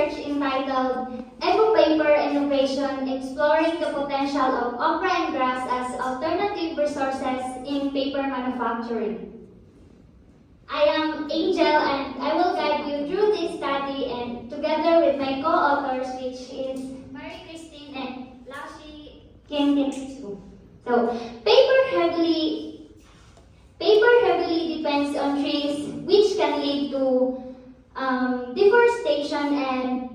research entitled Eco-Paper Innovation Exploring the Potential of Okra and Grass as Alternative Resources in Paper Manufacturing. I am Angel and I will guide you through this study and together with my co-authors, which is Mary Christine and Lashi Kientinsu. So, paper heavily depends on trees, which can lead to deforestation and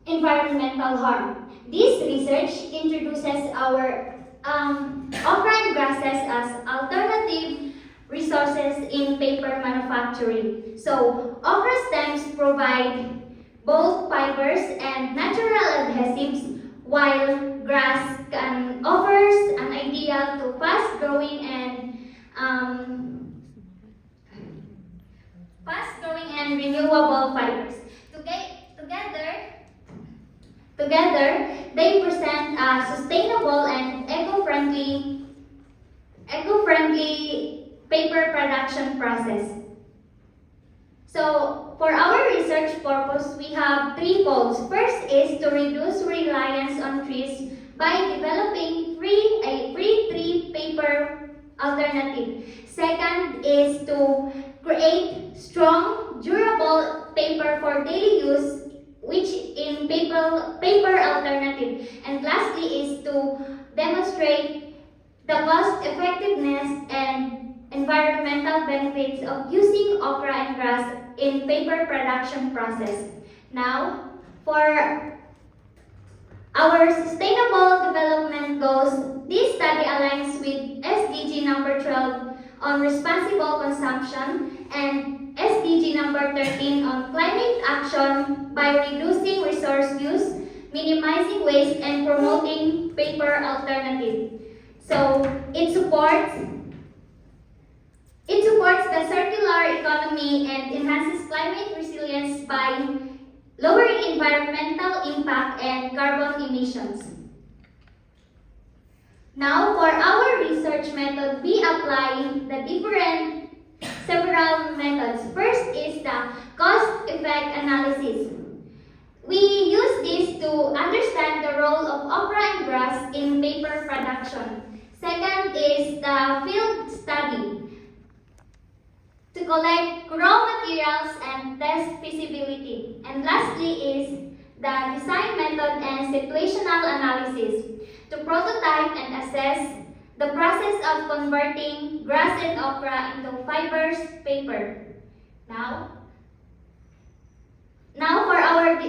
environmental harm. This research introduces our okra and grasses as alternative resources in paper manufacturing. So, okra stems provide both fibers and natural adhesives, while grass offers an ideal to fast-growing and renewable fibers. Together, they present a sustainable and eco-friendly paper production process. So, for our research purpose, we have three goals. First is to reduce reliance on trees by developing a free tree paper alternative. Second is to create strong, durable paper for daily use, which in paper alternative. And lastly is to demonstrate the cost effectiveness and environmental benefits of using okra and grass in paper production process. Now, for our sustainable development goals, this study aligns with SDG number 12 on responsible consumption and SDG number 13 on climate action by reducing resource use, minimizing waste, and promoting paper alternative. So, it supports the circular economy and enhances climate resilience by lowering environmental impact and carbon emissions. Now, for our research method, we apply several methods. First is the cost-effect analysis. We use this to understand the role of okra and grass in paper production. Second is the field study, to collect raw materials and test feasibility. And lastly is the design method and situational analysis, to prototype and assess the process of converting grass and okra into fibrous paper. Now for our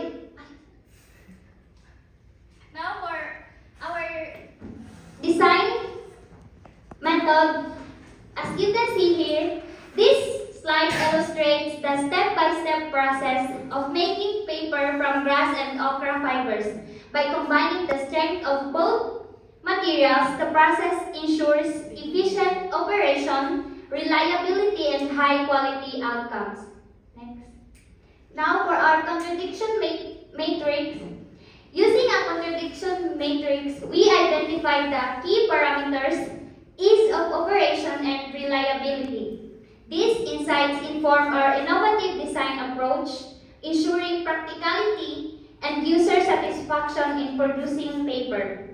design method, as you can see here, this slide illustrates the step-by-step process of making paper from grass and okra fibers. By combining the strength of both materials, the process ensures efficient operation, reliability, and high-quality outcomes. Next. Now for our contradiction matrix. Using a contradiction matrix, we identify the key parameters, ease of operation, and reliability. These insights inform our innovative design approach, ensuring practicality and user satisfaction in producing paper.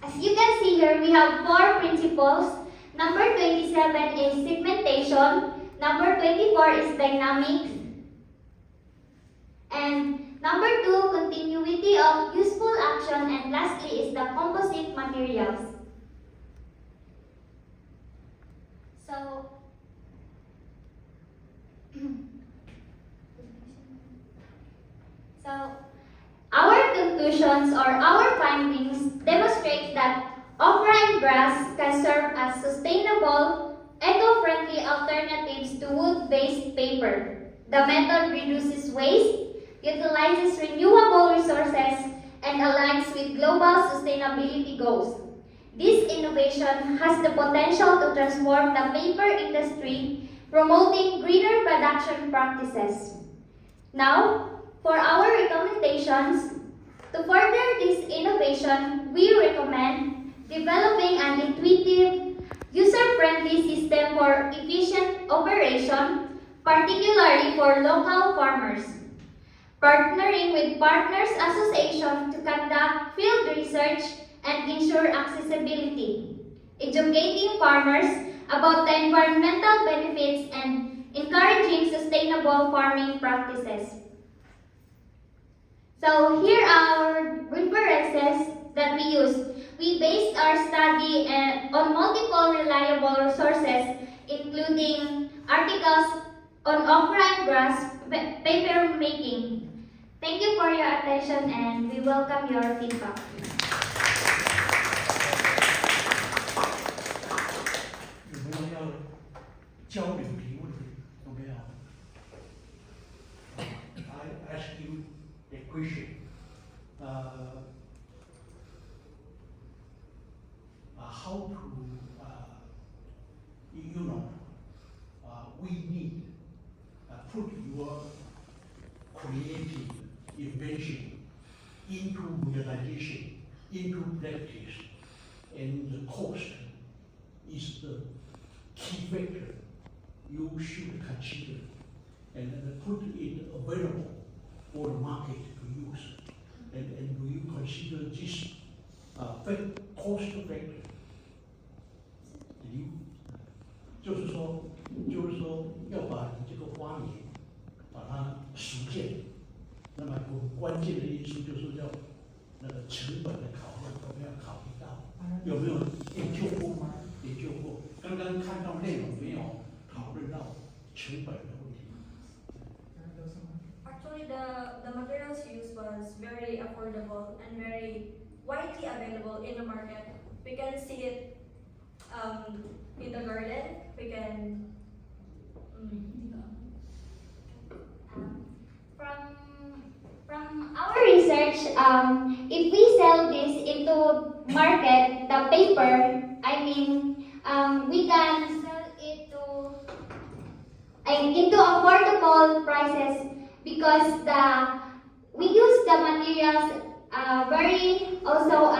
As you can see here, we have 4 principles. Number 27 is segmentation, number 24 is dynamics, and number 2, continuity of useful action, and lastly is the composite materials. So, our conclusions or our findings demonstrate that okra and grass can serve as sustainable, eco-friendly alternatives to wood-based paper. The method reduces waste, utilizes renewable resources, and aligns with global sustainability goals. This innovation has the potential to transform the paper industry, promoting greener production practices. Now, for our recommendations, to further this innovation, we recommend developing an intuitive, user-friendly system for efficient operation, particularly for local farmers. partnering with Partners Association to conduct field research and ensure accessibility, educating farmers about the environmental benefits and encouraging sustainable farming practices. So here are references that we used. We based our study on multiple reliable sources, including articles on okra and grass paper making. Thank you for your attention and we welcome your feedback. 有没有要交流提问的？有没有？I ask you a question. How to, we need put your creative invention into realization, into practice, and the cost is the key factor you should consider and put it available for the market to use. And do you consider this cost factor? 就是说要把你这个发明把它实践，那么关键的因素就是要那个成本的考量，我们要考虑到有没有研究过吗？研究过，刚刚看到内容没有讨论到成本的问题。Actually, the materials used was very affordable and very widely available in the market. We can see it in the garden. We can From our research, if we sell this into market, the paper, we can sell it into affordable prices because we use the materials very also